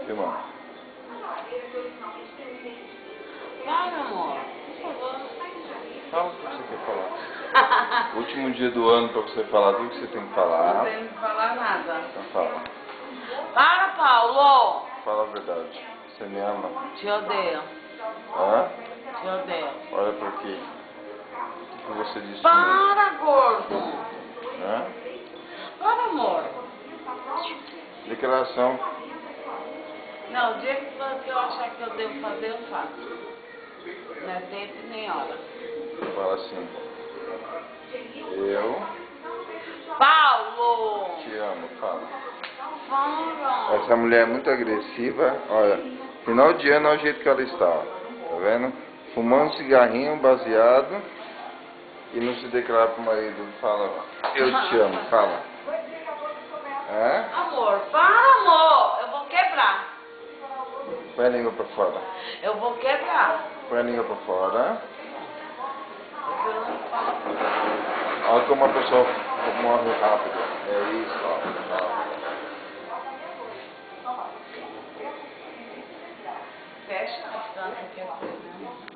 Filmando. Vai, amor. Por favor. Fala o que você quer falar. Último dia do ano pra você falar tudo que você tem que falar. Não tem que falar nada. Então fala. Para, Paulo. Fala a verdade. Você me ama? Te odeio. Hã? Te odeio. Olha pra aqui. O que você disse? Para, gordo. Hã? Para, amor. Declaração. Não, o dia que eu achar que eu devo fazer, eu faço. Não é tempo nem hora. Fala assim. Eu Paulo! te amo. Fala. Para! Essa mulher é muito agressiva. Olha, final de ano é o jeito que ela está. Tá vendo? Fumando cigarrinho, baseado. E não se declara pro marido. Fala, eu te amo. Fala. É? Amor, para, amor! Eu vou quebrar. Põe a língua pra fora. Eu vou quebrar. Põe a língua pra fora. Eu não falo. Olha como a pessoa morre rápido. É isso, ó. Fecha a distância que é coisa, né?